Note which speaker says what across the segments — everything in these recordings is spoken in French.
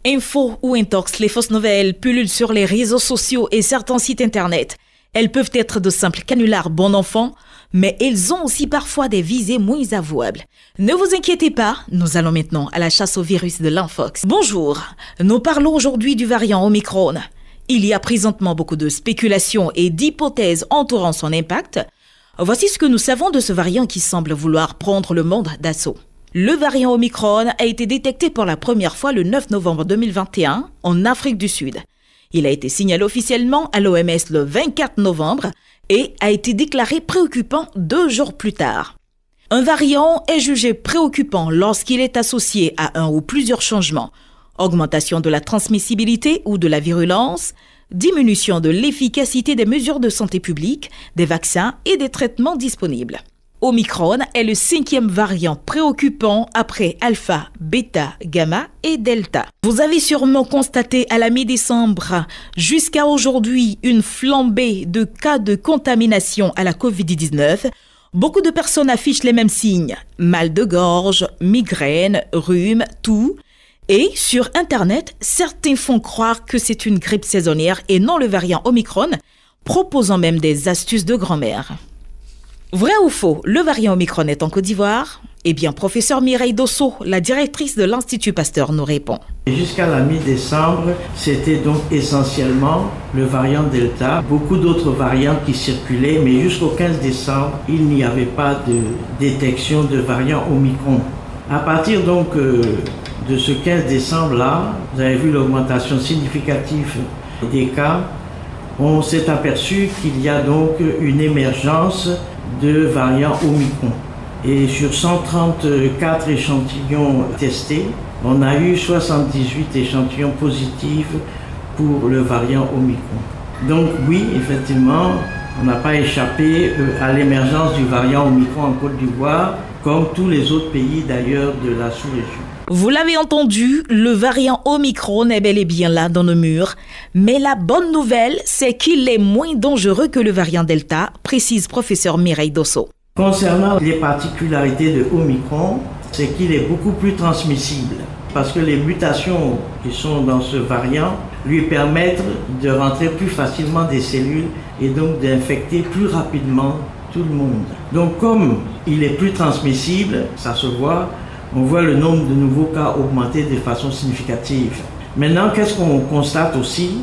Speaker 1: Infos ou intox, les fausses nouvelles pullulent sur les réseaux sociaux et certains sites internet. Elles peuvent être de simples canulars bon enfant, mais elles ont aussi parfois des visées moins avouables. Ne vous inquiétez pas, nous allons maintenant à la chasse au virus de l'infox. Bonjour, nous parlons aujourd'hui du variant Omicron. Il y a présentement beaucoup de spéculations et d'hypothèses entourant son impact. Voici ce que nous savons de ce variant qui semble vouloir prendre le monde d'assaut. Le variant Omicron a été détecté pour la première fois le 9 novembre 2021 en Afrique du Sud. Il a été signalé officiellement à l'OMS le 24 novembre et a été déclaré préoccupant 2 jours plus tard. Un variant est jugé préoccupant lorsqu'il est associé à un ou plusieurs changements. Augmentation de la transmissibilité ou de la virulence, diminution de l'efficacité des mesures de santé publique, des vaccins et des traitements disponibles. Omicron est le 5e variant préoccupant après Alpha, Beta, Gamma et Delta. Vous avez sûrement constaté à la mi-décembre jusqu'à aujourd'hui une flambée de cas de contamination à la Covid-19. Beaucoup de personnes affichent les mêmes signes, mal de gorge, migraine, rhume, toux. Et sur Internet, certains font croire que c'est une grippe saisonnière et non le variant Omicron, proposant même des astuces de grand-mère. Vrai ou faux, le variant Omicron est en Côte d'Ivoire? Eh bien, professeur Mireille Dosso, la directrice de l'Institut Pasteur, nous répond.
Speaker 2: Jusqu'à la mi-décembre, c'était donc essentiellement le variant Delta. Beaucoup d'autres variants qui circulaient, mais jusqu'au 15 décembre, il n'y avait pas de détection de variant Omicron. À partir donc de ce 15 décembre-là, vous avez vu l'augmentation significative des cas. On s'est aperçu qu'il y a donc une émergence de variants Omicron. Et sur 134 échantillons testés, on a eu 78 échantillons positifs pour le variant Omicron. Donc oui, effectivement, on n'a pas échappé à l'émergence du variant Omicron en Côte d'Ivoire, comme tous les autres pays d'ailleurs de la sous-région.
Speaker 1: Vous l'avez entendu, le variant Omicron est bel et bien là dans nos murs. Mais la bonne nouvelle, c'est qu'il est moins dangereux que le variant Delta, précise professeur Mireille Dosso.
Speaker 2: Concernant les particularités de Omicron, c'est qu'il est beaucoup plus transmissible. Parce que les mutations qui sont dans ce variant lui permettent de rentrer plus facilement des cellules et donc d'infecter plus rapidement tout le monde. Donc comme il est plus transmissible, ça se voit, on voit le nombre de nouveaux cas augmenter de façon significative. Maintenant, qu'est-ce qu'on constate aussi?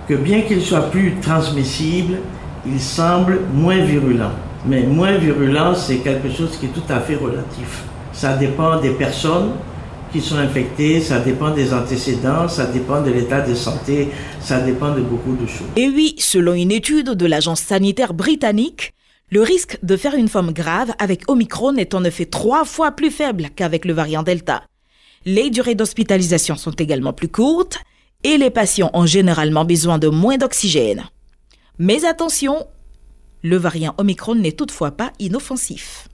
Speaker 2: Que bien qu'il soit plus transmissible, il semble moins virulent. Mais moins virulent, c'est quelque chose qui est tout à fait relatif. Ça dépend des personnes qui sont infectées, ça dépend des antécédents, ça dépend de l'état de santé, ça dépend de beaucoup de choses.
Speaker 1: Et oui, selon une étude de l'agence sanitaire britannique, le risque de faire une forme grave avec Omicron est en effet 3 fois plus faible qu'avec le variant Delta. Les durées d'hospitalisation sont également plus courtes et les patients ont généralement besoin de moins d'oxygène. Mais attention, le variant Omicron n'est toutefois pas inoffensif.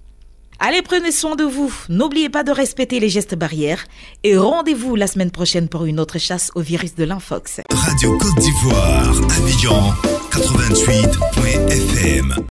Speaker 1: Allez, prenez soin de vous, n'oubliez pas de respecter les gestes barrières et rendez-vous la semaine prochaine pour une autre chasse au virus de l'infox.
Speaker 3: Radio Côte d'Ivoire, Abidjan 88.fm.